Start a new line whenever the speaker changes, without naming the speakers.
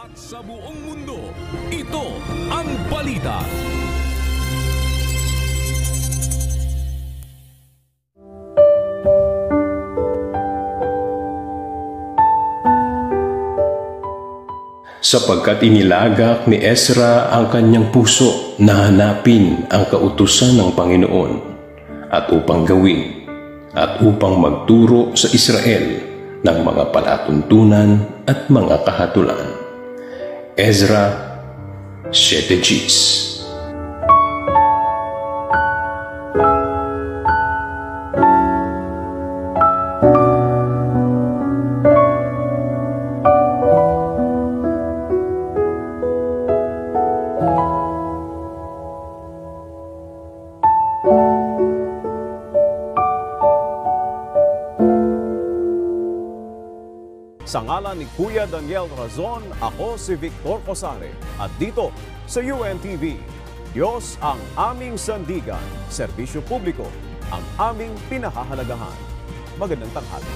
At sa buong mundo, ito ang balita.
Sapagkat inilagak ni Ezra ang kanyang puso na hanapin ang kautusan ng Panginoon at upang gawin at upang magturo sa Israel ng mga palatuntunan at mga kahatulan. Ezra 7:10.
Sa ngalan ni Kuya Daniel Razon, ako si Victor Cosare at dito sa UNTV, Diyos ang aming sandigan, serbisyo publiko ang aming pinahahalagahan. Magandang tanghali.